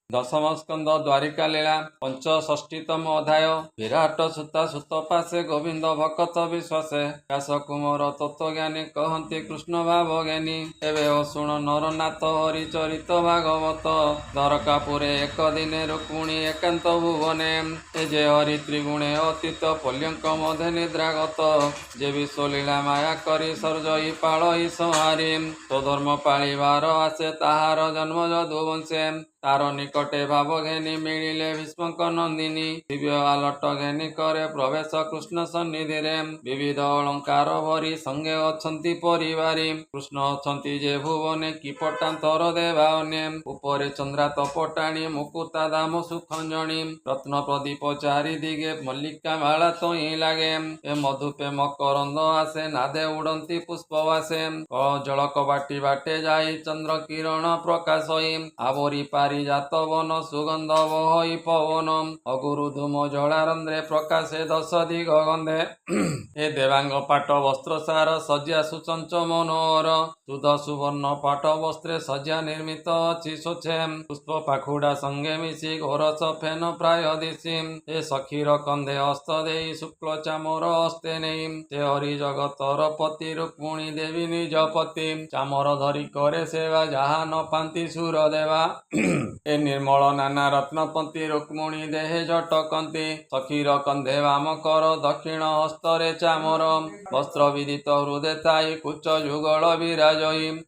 ଦଶମ ସ୍କନ୍ଦ ଦ୍ୱାରିକା ଲୀଳା ପଞ୍ଚଷଷ୍ଠୀତମ ଅଧ୍ୟାୟ। ବିରାଟ ସୁତା ସୁତପାସେ ଗୋବିନ୍ଦ ଭକତ ବିଶ୍ୱାସେ, ବ୍ୟାସ କୁମର ତତ୍ତ୍ୱଜ୍ଞାନୀ କହନ୍ତି କୃଷ୍ଣ ଭାବ ଜ୍ଞାନୀ। ଏବେ ଅଶୁଣ ନରନାଥ ହରିଚରିତ ଭାଗବତ, ଦ୍ୱାରକାପୁରେ ଏକ ଦିନେ ରୁକ୍ମିଣୀ ଏକାନ୍ତ ଭୁବନେ। ଏ ଯେ ହରି ତ୍ରିଗୁଣେ ଅତୀତ ପଲ୍ୟଙ୍କ ମଧ୍ୟେ ନିଦ୍ରାଗତ, ଯେ ବିଶ୍ୱଲୀଳା ମାୟା କରି ସର୍ଜଇ ପାଳଇ ସଂହାରୀ। ସ୍ୱଧର୍ମ ପାଳିବାର ଆସେ ତାହାର ଜନ୍ମ ଯଦୁବଂଶେ, ତାର ନିକଟେ ଭାବ ଘେନି ମିଳିଲେ ଭୀଷ୍ମଙ୍କ ନନ୍ଦିନୀ। ଦିବ୍ୟ ଆଲଟ ଘେନି କରେ ପ୍ରବେଶ କୃଷ୍ଣ ସନ୍ନିଧିରେ, ବିବିଧ ଅଳଙ୍କାର ଭରି ସଙ୍ଗେ ଅଛନ୍ତି ପରିବାରୀ। କୃଷ୍ଣ ଅଛନ୍ତି ଯେ ଭୁବନେ କି ପଟାନ୍ତର ଦେବା ଅନ୍ୟେ, ଉପରେ ଚନ୍ଦ୍ରାତ ପଟାଣି ମୁକୁତା ଦାମ ସୁଖଞ୍ଜଣୀ। ରତ୍ନ ପ୍ରଦୀପ ଚାରି ଦିଗେ ମଲ୍ଲିକା ମାଳା ତହିଁ ଲାଗେ, ଏ ମଧୁପେ ମକରନ୍ଦ ଆସେ ନାଦେ ଉଡ଼ନ୍ତି ପୁଷ୍ପବାସେ। ଜଳ କବାଟି ବାଟେ ଯାଇ ଚନ୍ଦ୍ର କିରଣ ପ୍ରକାଶଇ, ଆବରି ପାରିଜାତ ବନ ସୁଗନ୍ଧ ବହଇ ପବନ। ଅଗୁରୁ ଧୂମ ଜଳାରନ୍ଧ୍ରେ ପ୍ରକାଶେ ଦଶ ଦିଗ ଗନ୍ଧେ, ଏ ଦେବାଙ୍ଗ ପାଟ ବସ୍ତ୍ର ସାର ସଜ୍ଜା ସୁଚଞ୍ଚ ମନୋହର। ଶୁଦ୍ଧ ସୁବର୍ଣ୍ଣ ପାଟ ବସ୍ତ୍ରେ ସଜ୍ଜା ନିର୍ମିତ ଅଛି ସ୍ୱଚ୍ଛେ, ପୁଷ୍ପ ପାଖୁଡ଼ା ସଙ୍ଗେ ମିଶି ଘୋରସ ଫେନ ପ୍ରାୟ ଦିଶି। ଏ ସଖୀର କନ୍ଧେ ହସ୍ତ ଦେଇ ଶୁକ୍ଳ ଚାମର ହସ୍ତେ ନେଇ, ସେ ହରି ଜଗତର ପତି ରୁକ୍ମିଣୀ ଦେବୀ ନିଜ ପତି। ଚାମର ଧରି କରେ ସେବା ଯାହା ନ ପାନ୍ତି ସୁର ଦେବା, ଏ ନିର୍ମଳ ନାନା ରତ୍ନପନ୍ତି ରୁକ୍ମିଣୀ ଦେହେ ଝଟକନ୍ତି। ସଖୀର କନ୍ଧେ ବାମ କର ଦକ୍ଷିଣ ହସ୍ତରେ ଚାମର, ବସ୍ତ୍ର ବିଦିତ ହୃଦେ ଥାଇ କୁଚ ଯୁଗଳ ବିରାଜଇ।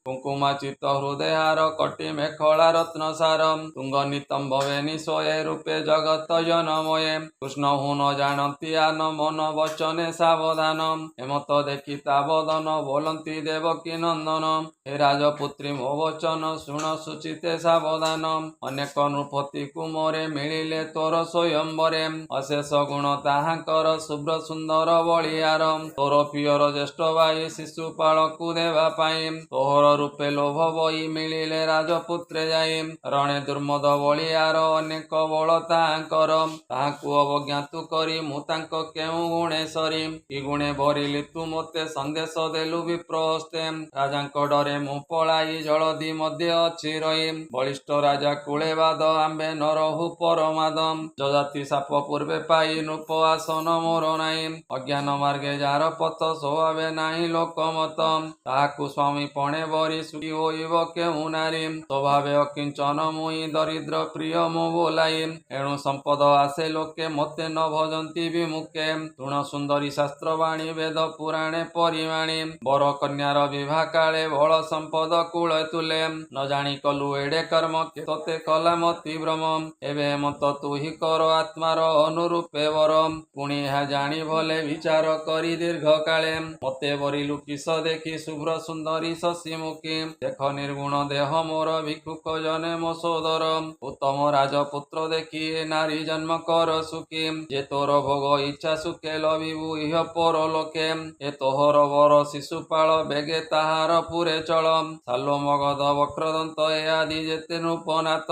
କୁଙ୍କୁମାଚିତ ହୃଦେ ହାର କଟି ମେଖଳା ରତ୍ନ ସାର, ତୁଙ୍ଗ ନିତମ୍ବ ବେନି ସୋଏ ରୂପେ ଜଗତ ଜନମୟେ। କୃଷ୍ଣ ହୁ ନ ଜାଣନ୍ତି ଆନ ମନ ବଚନେ ସାବଧାନ, ହେମନ୍ତ ଦେଖି ତା ବଦନ ବୋଲନ୍ତି ଦେବକୀ ନନ୍ଦନ। ହେ ରାଜପୁତ୍ରୀ ମୋ ବଚନ ଶୁଣ ସୁଚିତେ ସାବଧାନ, ଅନେକ ନୃପତି କୁମରେ ମିଳିଲେ ତୋର ସ୍ୱୟମ୍ବରେ। ଅଶେଷ ଗୁଣ ତାହାଙ୍କର ଶୁଭ୍ର ସୁନ୍ଦର ବଳିହାର, ତୋର ପ୍ରିୟର ଜ୍ୟେଷ୍ଠ ଭାଇ ଶିଶୁପାଳକୁ ଦେବା ପାଇଁ। ତୋହର ରୂପେ ଲୋଭ ବହି ମିଳିଲେ ରାଜପୁତ୍ରେ ଯାଇ, ରଣେ ଦୁର୍ମଦ ବଳିହାର ଅନେକ ବଳ ତାହାଙ୍କର। ତାହାଙ୍କୁ ଅବଜ୍ଞା ତୁ କରି ମୁଁ ତାଙ୍କ କେଉଁ ଗୁଣେ ସରି, କି ଗୁଣେ ଭରିଲି ତୁ ମୋତେ ସନ୍ଦେଶ ଦେଲୁ ବିପ୍ର ହସ୍ତେ। ରାଜାଙ୍କ ଡରେ ମୁଁ ପଳାଇ ଜଳଧି ମଧ୍ୟ ଅଛି ରହି, ବଳିଷ୍ଠ ରାଜା କୁଳେ ବାଦ ଆମ୍ଭେ ନ ରହୁ ପରମାଦ। ଯଜାତି ସାପ ପୂର୍ବେ ପାଇ ନୃପ ଆସନ ମୋର ନାହିଁ, ଅଜ୍ଞାନ ମାର୍ଗେ ଯାହାର ପଥ ସ୍ୱଭାବେ ନାହିଁ ଲୋକମତ। ତାହାକୁ ସ୍ୱାମୀ ପଣେ ବରି ସୁଖୀ ହୋଇବ କେଉଁ ନାରୀ, ସ୍ୱଭାବେ ଅକିଞ୍ଚନ ମୁହିଁ ଦରିଦ୍ର ପ୍ରିୟ ମୁଁ ବୋଲାଇ। ଏଣୁ ସମ୍ପଦ ଆସେ ଲୋକେ ମୋତେ ନ ଭଜନ୍ତି ବିମୁଖେ, ଶୁଣ ସୁନ୍ଦରୀ ଶାସ୍ତ୍ରବାଣୀ ବେଦ ପୁରାଣେ ପରିମାଣୀ। ବର କନ୍ୟାର ବିବାହ କାଳେ ବଳ ସମ୍ପଦ କୂଳେ ତୁଲେ, ନ ଜାଣି କଲୁ ଏଡ଼େ କର୍ମ ତୋତେ କଲା ମତି ଭ୍ରମ। ଏବେ ହେମନ୍ତ ତୁ ହି କର ଆତ୍ମାର ଅନୁରୂପେ ବର, ପୁଣି ଏହା ଜାଣି ଭଲେ ବିଚାର କରି ଦୀର୍ଘ କାଳେ। ମତେ ବରିଲୁ କିସ ଦେଖି ଶୁଭ୍ର ସୁନ୍ଦରୀ ଶଶିମୁଖୀ, ଦେଖ ନିର୍ଗୁଣ ଦେହ ମୋର ଭିକ୍ଷୁକ ଜନେ ମୋ ସୋଦର। ଉତ୍ତମ ରାଜପୁତ୍ର ଦେଖି ଏ ନାରୀ ଜନ୍ମ କର ସୁଖୀ, ଯେ ତୋର ଭୋଗ ଇଚ୍ଛା ସୁଖେ ଲଭିବୁ ଇହ ପରଲୋକେ। ଏ ତୋହର ବର ଶିଶୁପାଳ ବେଗେ ତାହାର ପୁରେ ଚଳ, ସାଲ ମଗଧ ବକ୍ରଦନ୍ତ ଏ ଆଦି ଯେତେ ନୃପନାଥ।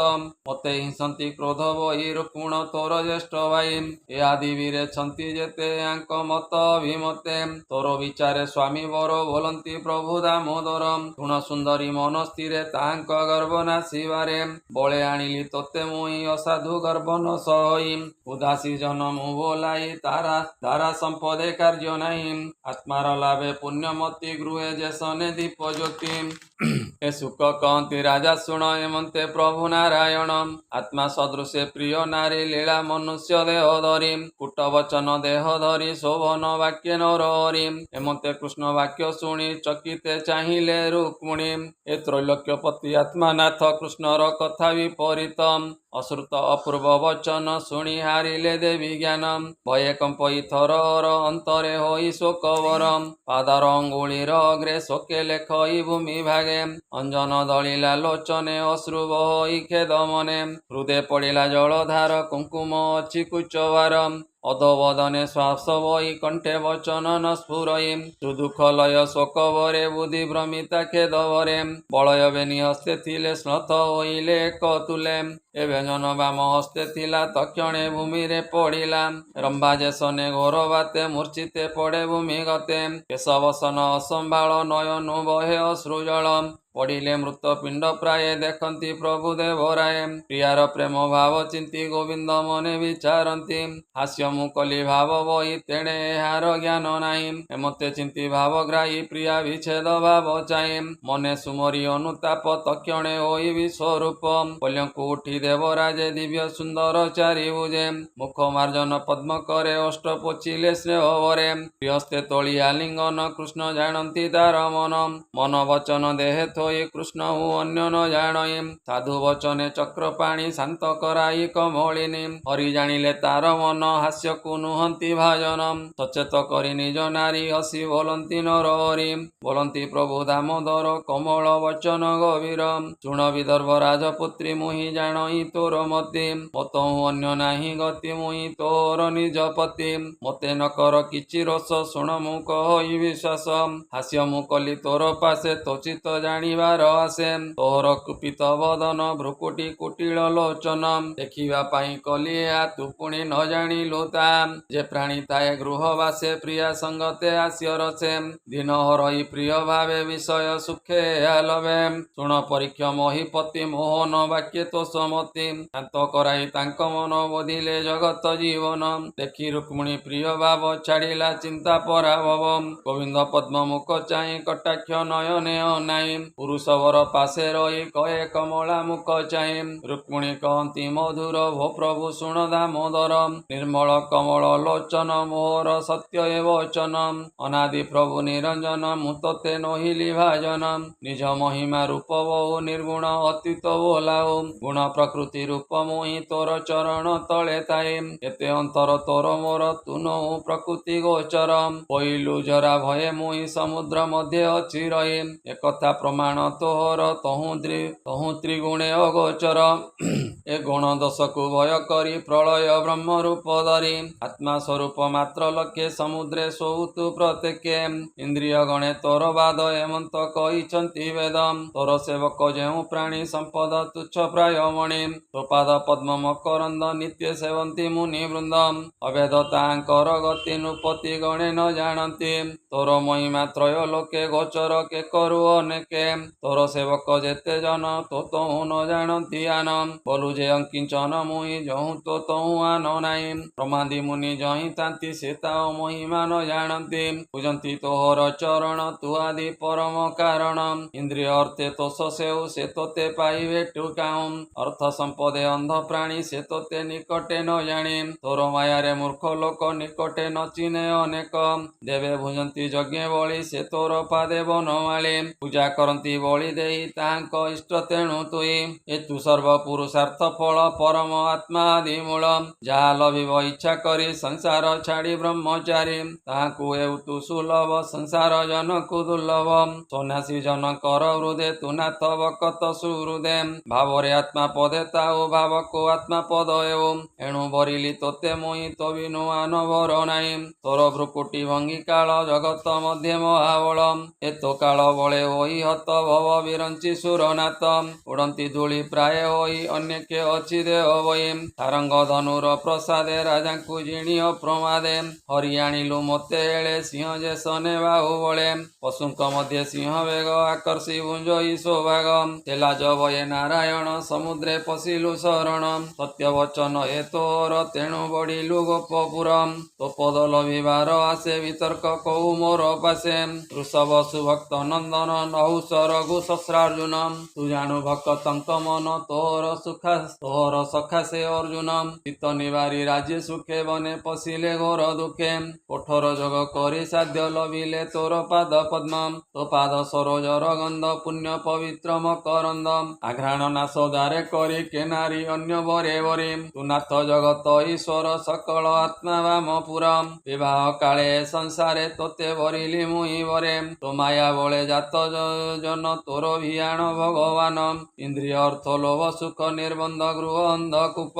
ମୋତେ ହିଂସନ୍ତି କ୍ରୋଧ ବହି ରୁକ୍ମିଣ ତୋର ଜ୍ୟେଷ୍ଠ ଭାଇ, ଏ ଆଦି ବୀରେଛନ୍ତି ଯେତେ ୟାଙ୍କ ମତ ଅଭିମତେ। ତୋର ବିଚାରେ ସ୍ୱାମୀ ବର ବୋଲନ୍ତି ପ୍ରଭୁ ଦାମୋଦର, ଶୁଣ ସୁନ୍ଦରୀ ମନ ସ୍ଥିରେ ତାହାଙ୍କ ଗର୍ବ ନାଶିବାରେ। ବଳେ ଆଣିଲି ତୋତେ ମୁହିଁ ଅସାଧୁ ଗର୍ବ ନ ସହି, ଉଦାସୀ ଜନ ମୁଁ ବୋଲାଇ ତାରା ସମ୍ପଦେ କାର୍ଯ୍ୟ ନାହିଁ। ଆତ୍ମାର ଲାଭେ ପୁଣ୍ୟମତି ଗୃହେ ଯେସନେ ଦୀପ ଜ୍ୟୋତି। ଏ ଶୁକ କହନ୍ତି ରାଜା ଶୁଣ ଏମନ୍ତେ ପ୍ରଭୁ ନାରାୟଣ, ଆତ୍ମା ସଦୃଶେ ପ୍ରିୟ ନାରୀ ଲୀଳା ମନୁଷ୍ୟ ଦେହ ଧରି। କୁଟ ବଚନ ଦେହ ଧରି ଶୋଭନ ବାକ୍ୟ ନର ହରି, ଏମନ୍ତେ କୃଷ୍ଣ ବାକ୍ୟ ଶୁଣି ଚକିତେ ଚାହିଁଲେ ରୁକ୍ମିଣୀ। ଏ ତ୍ରୈଲୋକ୍ୟପତି ଆତ୍ମାନାଥ କୃଷ୍ଣର କଥା ବିପରୀତ, ଅଶ୍ରୁତ ଅପୂର୍ବ ବଚନ ଶୁଣି ହାରିଲେ ଦେବୀ ଜ୍ଞାନ। ଭୟେ କମ୍ପଇ ଥରହର ଅନ୍ତରେ ହୋଇ ଶୋକବର, ପାଦର ଅଙ୍ଗୁଳିର ଅଗ୍ରେ ଶୋକେ ଲେଖଇ ଭୂମି ଭାଗେ। ଅଞ୍ଜନ ଦଳିଲା ଲୋଚନେ ଅଶ୍ରୁ ବହଇ ଖେଦ ମନେ, ହୃଦେ ପଡ଼ିଲା ଜଳଧାର କୁଙ୍କୁମ ଅଛି କୁଚବାର। ଅଧୋବଦନେ ଶ୍ୱାସ ବହି କଣ୍ଠେ ବଚନ ନ ସ୍ଫୁରଇ, ସୁଦୁଃଖ ଲୟ ଶୋକ ଭରେ ବୁଦ୍ଧି ଭ୍ରମିତା ଖେଦ ଭରେ। ବଳୟ ବେନି ହସ୍ତେ ଥିଲେ ଶ୍ନଥ ହୋଇଲେ ଏକ ତୁଲେ, ଏ ବ୍ୟଞ୍ଜନ ବାମ ହସ୍ତେ ଥିଲା ତକ୍ଷଣେ ଭୂମିରେ ପଡ଼ିଲା। ରମ୍ଭା ଯେସନେ ଘୋର ବାତେ ମୂର୍ଚ୍ଛିତେ ପଡ଼େ ଭୂମି ଗତେ, କେଶ ବସନ ଅସମ୍ଭାଳ ନୟନୁ ବହେ ଅଶ୍ରୁ ଜଳ। ପଡ଼ିଲେ ମୃତ ପିଣ୍ଡ ପ୍ରାୟ ଦେଖନ୍ତି ପ୍ରଭୁ ଦେବରାୟ। ପ୍ରିୟାର ପ୍ରେମ ଭାବ ଚିନ୍ତି ଗୋବିନ୍ଦ ମନେ ବିଚାରନ୍ତି। ହାସ୍ୟ ମୁଁ କଲି ଭାବ ବହି ତେଣେ ଏହାର ଜ୍ଞାନ ନାହିଁ। ଏମତେ ଚିନ୍ତି ଭାବ ଗ୍ରାହୀ ପ୍ରିୟା ବିଚ୍ଛେଦ ଭାବ ଚାହିଁ। ମନେ ସୁମରି ଅନୁତାପ ତକ୍ଷଣେ ହୋଇ ବିଶ୍ୱରୂପ। ପଲ୍ୟଙ୍କୁ ଉଠି ଦେବରାଜେ ଦିବ୍ୟ ସୁନ୍ଦର ଚାରିଭୁଜେ। ମୁଖ ମାର୍ଜନ ପଦ୍ମ କରେ ଅଷ୍ଟ ପୋଛିଲେ ସ୍ନେହ ଭରେ। ପ୍ରିୟସ୍ତେ ତୋଳି ଆଲିଙ୍ଗନ କୃଷ୍ଣ ଜାଣନ୍ତି ତାର ମନ। ମନ ବଚନ ଦେହେ ଥୋଇ କୃଷ୍ଣ ହୁ ଅନ୍ୟ ନ ଜାଣଇ। ସାଧୁ ବଚନେ ଚକ୍ରପାଣି ଶାନ୍ତ କରାଇ କମଳିନୀ। ହରି ଜାଣିଲେ ତାର ମନ ହାସ୍ୟକୁ ନୁହନ୍ତି ଭାଜନ। ସଚେତ କରି ନିଜ ନାରୀ ହସି ବୋଲନ୍ତି ନର ହରି। ବୋଲନ୍ତି ପ୍ରଭୁ ଦାମୋଦର କମଳ ବଚନ ଗଭୀର। ଶୁଣ ବିଦର୍ଭ ରାଜପୁତ୍ରୀ ମୁହିଁ ଜାଣଇ ତୋର ମତି। ମତହୁ ଅନ୍ୟ ନାହିଁ ଗତି ମୁହିଁ ତୋର ନିଜ ପତି। ମତେ ନ କର କିଛି ରୋଷ ଶୁଣ ମୁଁ କହି ବିଶ୍ୱାସ। ହାସ୍ୟ ମୁଁ କଲି ତୋର ପାଶେ ତୋ ଚିତ୍ତ ଜାଣିବାର ଆସେ। ତୋର କୁପିତ ବଦନ ଭ୍ରୁକୁଟି କୁଟିଳ ଲୋଚନ। ଦେଖିବା ପାଇଁ କଲି ଏହା ତୁ ପୁଣି ନ ଜାଣିଲୁ ତା। ଯେ ପ୍ରାଣୀ ଥାଏ ଗୃହ ବାସେ ପ୍ରିୟା ସଙ୍ଗତେ ହାସ୍ୟ ରସେ। ଦିନ ହରଇ ପ୍ରିୟ ଭାବେ ବିଷୟ ସୁଖେ ଏହା ଲଭେ। ଶୁଣ ପରୀକ୍ଷ ମହିପତି ମୋହନ ବାକ୍ୟେ ତୋଷମତି। ଶାନ୍ତ କରାଇ ତାଙ୍କ ମନ ବୋଧିଲେ ଜଗତ ଜୀବନ। ଦେଖି ରୁକ୍ମିଣୀ ପ୍ରିୟ ଭାବ ଛାଡ଼ିଲା ଚିନ୍ତା ପରାଭବ। ଗୋବିନ୍ଦ ପଦ୍ମ ମୁଖ ଚାହିଁ କଟାକ୍ଷ ନୟନେ ଅନାଇ। ପୁରୁଷ ବର ପାଶେ ରହି କହେ କମଳା ମୁଖ ଚାହିଁ। ରୁକ୍ମିଣୀ କହନ୍ତି ମଧୁର ଭୋ ପ୍ରଭୁ ଶୁଣ ଦାମୋଦର। ନିର୍ମଳ କମଳ ଲୋଚନ ମୋହର ସତ୍ୟ ଏ ବଚନ। ଅନାଦି ପ୍ରଭୁ ନିରଞ୍ଜନ ମୁଁ ତୋତେ ନୋହିଲି ଭାଜନ। ନିଜ ମହିମା ରୂପ ବହୁ ନିର୍ଗୁଣ ଅତୀତ ବୋଲାଉ। ଗୁଣ ପ୍ରକୃତି ରୂପ ମୁହିଁ ତୋର ଚରଣ ତଳେ ଥାଇ। ଏତେ ଅନ୍ତର ତୋର ମୋର ତୁ ନୋହୁ ପ୍ରକୃତି ଗୋଚର। ପଇଲୁ ଜରା ଭୟେ ମୁହିଁ ସମୁଦ୍ର ମଧ୍ୟ ଅଛି ରହି। ଏକଥା ପ୍ରମାଣ ତୋହର ତହୁଁ ତ୍ରିଗୁଣେ ଅଗୋଚର। ଏ ଗୁଣ ଦୋଷକୁ ଭୟ କରି ପ୍ରଳୟ ବ୍ରହ୍ମ ରୂପ ଧରି। ଆତ୍ମା ସ୍ୱରୂପ ମାତ୍ର ଲକ୍ଷେ ସମୁଦ୍ରେ ଶୋଉ ତୁ ପ୍ରତ୍ୟେକେ। ଇନ୍ଦ୍ରିୟ ଗଣେ ତୋର ବାଦ ଏମନ୍ତ କହିଛନ୍ତି ବେଦ। ତୋର ସେବକ ଯେଉଁ ପ୍ରାଣୀ ସମ୍ପଦ ତୁଚ୍ଛ ପ୍ରାୟ ମଣି। ତୋ ପାଦ ପଦ୍ମ ମକରନ୍ଦ ନିତ୍ୟ ସେବନ୍ତି ମୁନି ବୃନ୍ଦ। ଅଭେଦ ତାଙ୍କର ଗତି ନୃପତି ଗଣେ ନ ଜାଣନ୍ତି। ତୋର ମହିମା ତ୍ରୟ ଲୋକେ ଗୋଚର କେ କରୁ ଅନେକେ। ତୋର ସେବକ ଯେତେ ଜନ ତୋ ତହୁଁ ନ ଜାଣନ୍ତି ଆନ। ବୋଲୁ ଯେ ଅଙ୍କିଞ୍ଚନ ମୁହିଁ ଯହୁଁ ତୋ ତହୁଁ ଆନ ନାହିଁ। ପ୍ରମାଦି ମୁନି ଯହିଁ ଥାନ୍ତି ସେ ତାଅ ମହିମା ନ ଜାଣନ୍ତି। ପୂଜନ୍ତି ତୋହର ଚରଣ ତୁ ଆଦି ପରମ କାରଣ। ଇନ୍ଦ୍ରିୟ ଅର୍ଥେ ତୋଷ ସେଉ ସେ ତୋତେ ପାଇବେ ଟୁକାଉଁ। ଅର୍ଥ ସମ୍ପଦେ ଅନ୍ଧ ପ୍ରାଣୀ ସେ ତୋତେ ନିକଟେ ନ ଜାଣି। ତୋର ମାୟାରେ ମୂର୍ଖ ଲୋକ ନିକଟେ ନ ଚିହ୍ନେ ଅନେକ। ଦେବେ ଭୁଜନ୍ତି ଯଜ୍ଞେ ବଳି ସେ ତୋର ପାଦେ ବନମାଳି। ପୂଜା କରନ୍ତି ବଳି ଦେଇ ତାହାଙ୍କ ଇଷ୍ଟ ତେଣୁ ତୁଇ। ଏ ତୁ ସର୍ବ ପୁରୁଷାର୍ଥ ଫଳ ପରମ ଆତ୍ମା ଆଦି ମୂଳ। ଯାହା ଲଭିବ ଇଚ୍ଛା କରି ସଂସାର ଛାଡ଼ି ବ୍ରହ୍ମଚାରୀ। ତାହାଙ୍କୁ ହେଉ ତୁ ସୁଲଭ ସଂସାର ଜନକୁ ଦୁର୍ଲଭ। ସନ୍ନ୍ୟାସୀ ଜନକର ହୃଦେ ତୁ ନାଥ ବକତ ସୁହୃଦେ। ଭାବରେ ଆତ୍ମା ପଦେ ତାଉ ଭାବକୁ ଆତ୍ମା ପଦ ହେଉ। ଏଣୁ ବରିଲି ତୋତେ ମୁହିଁ ତୋ ବିନୁ ଆନ ବର ନାହିଁ। ତୋର ଭ୍ରୁକୁଟି ଭଙ୍ଗି କାଳ ଜଗତ ମଧ୍ୟେ ମହାବଳ। ଏ ତୋ କାଳ ବଳେ ହୋଇ ହତ ଭବ ବିରଞ୍ଚି ସୁରନାଥ। ଉଡ଼ନ୍ତି ଧୂଳି ପ୍ରାୟ ହୋଇ ଅନେକେ ଅଛି ଦେହ ବହି। ସାରଙ୍ଗ ଧନୁର ପ୍ରସାଦେ ରାଜାଙ୍କୁ ଜିଣି ଅପ୍ରମାଦେ। ହରି ଆଣିଲୁ ମୋତେ ଏଳେ ସିଂହ ଯେ ସନେ ବାହୁ ବଳେ। ପଶୁଙ୍କ ମଧ୍ୟେ ସିଂହ ବେଗ ଆକର୍ଷି ଭୁଞ୍ଜଇ ସୌଭାଗ। ସେ ଲାଜ ଭୟେ ନାରାୟଣ ସମୁଦ୍ରେ ପଶିଲୁ ଶରଣ। ସତ୍ୟ ବଚନ ଏ ତୋର ତେଣୁ ବଢିଲୁ ଗୋପପୁର। ତୋ ପଦ ଲଭିବାର ଆସେ ବିତର୍କ କହୁ ମୋର ପାଶେ। ଋଷଭ ସୁଭକ୍ତ ନନ୍ଦନ ନହୁଷ ରଘୁ ଶସ୍ତ୍ରାର୍ଜୁନ। ତୁ ଜାଣୁ ଭକ୍ତଙ୍କ ମନ ତୋହର ସଖା ସେ ଅର୍ଜୁନ। ଚିତ୍ତ ନିବାରି ରାଜ୍ୟ ସୁଖେ ବନେ ପଶିଲେ ଘୋର ଦୁଃଖେ। କଠୋର ଯୋଗ କରି ସାଧ୍ୟ ଲଭିଲେ ତୋର ପାଦ ପଦ୍ମ। ତୋ ପାଦ ସରୋଜର ଗନ୍ଧ ପୁଣ୍ୟ ପବିତ୍ର ମକରନ୍ଦ। ଆଘ୍ରାଣ ନାଶ ଦ୍ୱାରେ କରି କେ ନାରୀ ଅନ୍ୟ ବରେ ବରି। ତୁ ନାଥ ଜଗତ ଈଶ୍ୱର ସକଳ ଆତ୍ମା ବାମପୁର। ବିବାହ କାଳେ ସଂସାରେ ତୋତେ ବରିଲି ମୁହିଁ ବରେ। ତୋ ମାୟା ବଳେ ଜାତ ଜନ ତୋର ଭିଆଣ ଭଗବାନ। ଇନ୍ଦ୍ରିୟ ଅର୍ଥ ଲୋଭ ସୁଖ ନିର୍ବନ୍ଧ ଗୃହ ଅନ୍ଧକୂପ।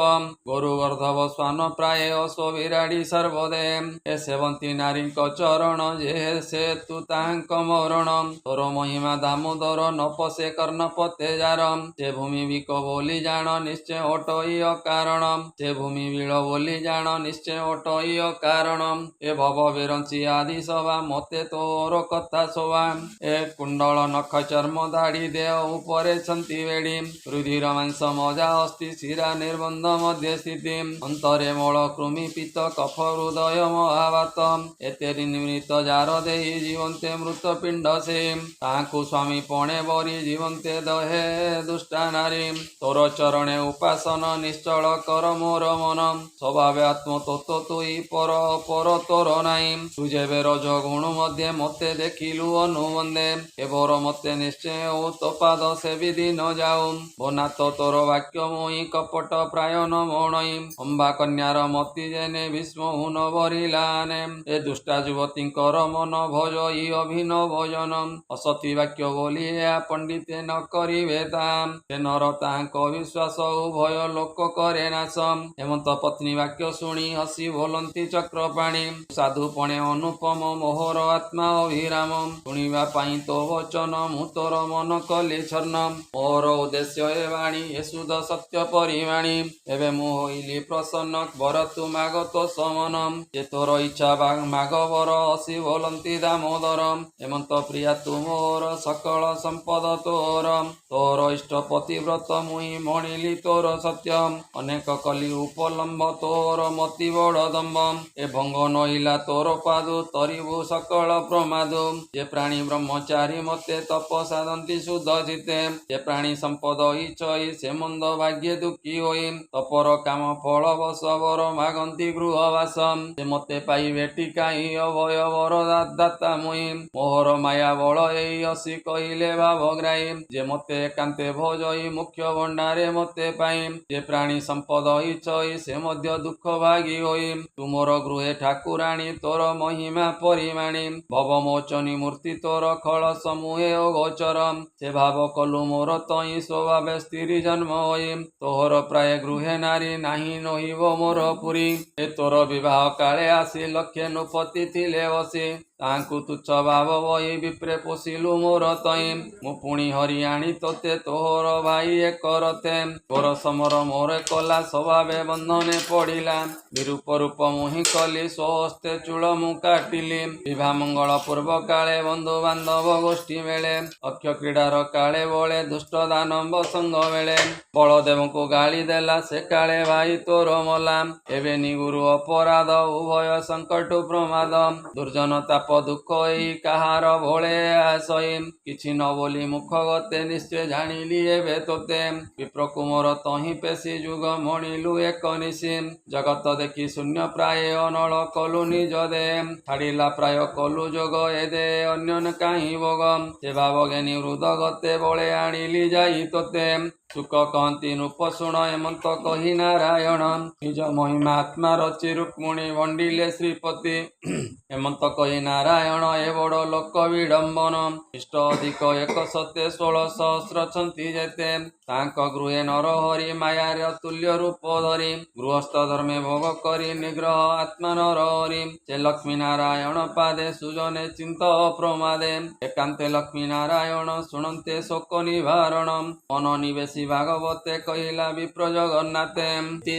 ଗୋରୁ ଗର୍ଦ୍ଧବ ଶ୍ୱାନ ପ୍ରାୟ ଅଶ୍ଵ ବିରାଡ଼ି ସର୍ବଦେ। ଏ ସେବନ୍ତୀ ନାରୀଙ୍କ ଚରଣ ଯେ ସେ ତୁ ତାହାଙ୍କ ମରଣ। ତୋର ମହିମା ଦାମୋଦର ନ ପଶେ କର୍ଣ୍ଣପତେ ଯାର। ସେ ଭୂମି ବିକ ବୋଲି ଜାଣ ନିଶ୍ଚୟ ଅଟଇ ଅକାରଣ। ସେ ଭୂମି ବିଳ ବୋଲି ଜାଣ ନିଶ୍ଚୟ ଅଟଇ ଅକାରଣ। ଏ ଭବ ବିରଞ୍ଚି ଆଦି ସଭା ମତେ ତୋର କଥା ଶୋଭା। ଏ କୁଣ୍ଡଳ ନଖ ଚର୍ମ ଦାଢ଼ି ଦେହ ଉପରେ ଛନ୍ତି ବେଡ଼ି ରୁଧିର ମାଂସ ମଜା ଅସ୍ଥି ଶିରା ନିର୍ବନ୍ଧ ମଧ୍ୟ ସ୍ଥିତି ଅନ୍ତରେ ମଳ କୃମି ପିତ କଫ ହୃଦୟ ମହାବାତ ଏତେ ନିମିତ ଜାର ଦେଇ ଜୀବନ୍ତେ ମୃତ ପିଣ୍ଡ ସେ ତାହାକୁ ସ୍ୱାମୀ ପଣେ ବରି ଜୀବନ୍ତେ ଦହେ ଦୁଷ୍ଟା ନାରୀ ତୋର ଚରଣେ ଉପାସନ ନିଶ୍ଚଳ କର ମୋର ମନ ସ୍ୱଭାବେ ଆତ୍ମତତ୍ତ୍ୱ ତୁଇ ପର ଅପର ତୋର ନାହିଁ ତୁ ଯେବେ ରଜ ଗୁଣ ମଧ୍ୟ ମତେ ଦେଖିଲୁ ଅନୁବନ୍ଦେ ଏବର ମତେ ନିଶ୍ଚୟ ଓ ତୋ ପାଦ ସେ ବିଧି ନ ଯାଉ ବନାତ ତୋର ବାକ୍ୟ ମୁଇଁ କପଟ ପ୍ରାୟ ନ ମଣଇ ଅମ୍ବା କନ୍ୟାର ମତି ଜେନେ ଭୀଷ୍ମ ହୁନ ବରିଲାନେ ଏ ଦୁଷ୍ଟା ଯୁବତୀଙ୍କର ମନ ଭଜ ଇ ଅଭିନବ ଭଜନ ଅସତୀ ବାକ୍ୟ ବୋଲି ଏହା ପଣ୍ଡିତେ ନ କରିବେ ତାମ୍ ସେ ନର ତାହାଙ୍କ ବିଶ୍ୱାସ ଉଭୟ ଲୋକ କରେ ନାଶ ହେମନ୍ତ ପତ୍ନୀ ବାକ୍ୟ ଶୁଣି ହସି ବୋଲନ୍ତି ଚକ୍ରପାଣି ସାଧୁ ପଣେ ଅନୁପମ ମୋହର ଆତ୍ମା ଅଭିରାମ ଶୁଣିବା ପାଇଁ ତୋ ବଚନ ମୁଁ ତୋର ମନ କଲି ଛନ୍ନ ମୋର ଉଦ୍ଦେଶ୍ୟ ଏ ବାଣୀ ଏ ସୁଧ ସତ୍ୟ ପରିବାଣୀ ଏବେ ମୁଁ ହୋଇଲି ପ୍ରସନ୍ନ ବର ତୁ ମାଗ ତୋ ସମନ ଯେ ତୋର ଇଚ୍ଛା ମାଗ ବର ହସି ବୋଲନ୍ତି ଦାମୋଦର ହେମନ୍ତ ପ୍ରିୟା ତୁ ମୋର ସକଳ ସମ୍ପଦ ତୋର ଇଷ୍ଟ ପତିବ୍ରତ ମୁହିଁ ମଣିଲି ତୋର ସତ୍ୟ ଅନେକ କଲି ଉପଲମ୍ବ ତୋର ମତି ବଡ଼ ଦମ୍ବ ଏ ଭଙ୍ଗ ନଇଲା ତୋର ପାଦୁ ତରିବୁ ସକଳ ପ୍ରମାଦୁ ଯେ ପ୍ରାଣୀ ବ୍ରହ୍ମଚାରୀ ମତେ ତପ ସାଧନ୍ତି ଶୁଦ୍ଧ ଚିତେ ଯେ ପ୍ରାଣୀ ସମ୍ପଦ ଇଚ୍ଛଇ ସେ ମନ୍ଦ ଭାଗ୍ୟେ ଦୁଃଖୀ ହୋଇ ତପର କାମ ଫଳ ବସ ବର ମାଗନ୍ତି ଗୃହବାସ ସେ ମତେ ପାଇବେ ଟିକାଇ ଅଭୟ ବର ଦାତା ମୁଇଁ ମୋହର ମାୟା ବଳ ଏଇ ଅସି କହିଲେ ଭାବଗ୍ରାହୀ ଯେ ମତେ ଏକାନ୍ତେ ଭଜଇ ମୁଖ୍ୟ ଭଣ୍ଡାରେ ମତେ ପାଇଁ ଯେ ପ୍ରାଣୀ ସମ୍ପଦ ଇଚ୍ଛଇ ସେ ମଧ୍ୟ ଦୁଃଖ ଭାଗୀ ହୋଇ ତୁମର ଗୃହେ ଠାକୁରାଣୀ ତୋର ମହିମା ପରିମାଣୀ ଭବ ମୋଚନୀ ମୂର୍ତ୍ତି ତୋର ଖଳ ସମୂହେ ଓ ଗୋଚର ସେ ଭାବ କଲୁ ମୋର ତଇ ସ୍ୱଭାବେ ସ୍ତ୍ରୀ ଜନ୍ମ ହୋଇ ତୋହର ପ୍ରାୟ ଗୃହେ ନାରୀ ନାହିଁ ନହିବ ମୋର ପୁରୀ ଏ ତୋର ବିବାହ କାଳେ ଆସି ଲକ୍ଷେ ନୃପତି ଥିଲେ ବସି ତାଙ୍କୁ ତୁଚ୍ଛ ଭାବ ବହି ବିପ୍ରେ ପୋଷିଲୁ ମୋର ତଇ ମୁଁ ପୁଣି ହରି ଆଣି ତୋତେ ତୋହର ଭାଇ ଏକ ରଥେ ତୋର ସମର ମୋର କଲା ସ୍ୱଭାବେ ବନ୍ଧନେ ପଡ଼ିଲା ବିରୂପ ରୂପ ମୁହିଁ କଲି ସ୍ୱହସ୍ତେ ଚୂଳ ମୁଁ କାଟିଲି ବିଭା ମଙ୍ଗଳ ପୂର୍ବ କାଳେ ବନ୍ଧୁ ବାନ୍ଧବ ଗୋଷ୍ଠୀ ମେଳେ ଅକ୍ଷ କ୍ରୀଡ଼ାର କାଳେ ବଳେ ଦୁଷ୍ଟ ଦାନବ ସଙ୍ଗ ବେଳେ ବଳଦେବଙ୍କୁ ଗାଳି ଦେଲା ସେ କାଳେ ଭାଇ ତୋର ମଲା ଏବେ ନିଗୁରୁ ଅପରାଧ ଉଭୟ ସଙ୍କଟ ପ୍ରମାଦ ଦୁର୍ଜନ ତାପ ଦୁଃଖ ଏଇ କାହାର ଭଳେ ଆସଇ କିଛି ନ ବୋଲି ମୁଖ ଗତେ ନିଶ୍ଚୟ ଜାଣିଲି ଏବେ ତୋତେ ବିପ୍ରକୁ ମୋର ତହିଁ ପେଶି ଯୁଗ ମଣିଲୁ ଏକ ନିଶି ଜଗତ ଦେଖି ଶୂନ୍ୟ ପ୍ରାୟ ଅନଳ କଲୁ ନିଜ ଦେ ଛାଡ଼ିଲା ପ୍ରାୟ କଲୁ ଯୋଗ ଏ ଦେ ଅନ୍ୟ କାହିଁ ଭୋଗ ସେ ଭାବ ଜ୍ଞାନୀ ହୃଦ ଗତେ ବଳେ ଆଣିଲି ଯାଇ ତୋତେ ସୁକ କହନ୍ତି ନୃପ ଶୁଣ ହେମନ୍ତ କହି ନାରାୟଣ ନିଜ ମହିମା ଆତ୍ମା ରଚି ରୁକ୍ମଣୀ ବଣ୍ଡିଲେ ଶ୍ରୀପତି ହେମନ୍ତ କହି ନାରାୟଣ ଏ ବଡ଼ ଲୋକ ବିଡ଼ମ୍ବନ ଇଷ୍ଟ ଅଧିକ 116 ସହସ୍ର ଛନ୍ତି ଯେତେ ତାଙ୍କ ଗୃହେ ନରହରି ମାୟାରେ ଅତୁଲ୍ୟ ରୂପ ଧରି ଗୃହସ୍ଥ ଧର୍ମେ ଭୋଗ କରି ନିଗ୍ରହ ଆତ୍ମା ନରହରି ସେ ଲକ୍ଷ୍ମୀ ନାରାୟଣ ପାଦେ ସୁଜନେ ଚିନ୍ତ ପ୍ରମାଦେ ଏକାନ୍ତେ ଲକ୍ଷ୍ମୀ ନାରାୟଣ ଶୁଣନ୍ତେ ଶୋକ ନିବାରଣ ମନ ନିବେଶୀ ଭାଗବତେ କହିଲା ବିପ୍ର ଜଗନ୍ନାଥେ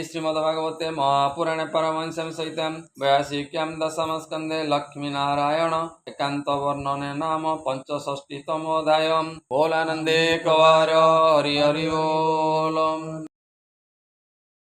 ଶ୍ରୀମଦ ଭାଗବତେ ମହାପୁରାଣେ ପାରମହଂସ୍ୟାଂ ସହିତଂ 82 ଦଶମ ସ୍କନ୍ଧେ ଲକ୍ଷ୍ମୀ ନାରାୟଣ ଏକାନ୍ତ ବର୍ଣ୍ଣନେ ନାମ 65ତମ ଅଧ୍ୟାୟ। ବୋଲାନନ୍ଦେ କବାର ହରି ହରି ବୋଲ।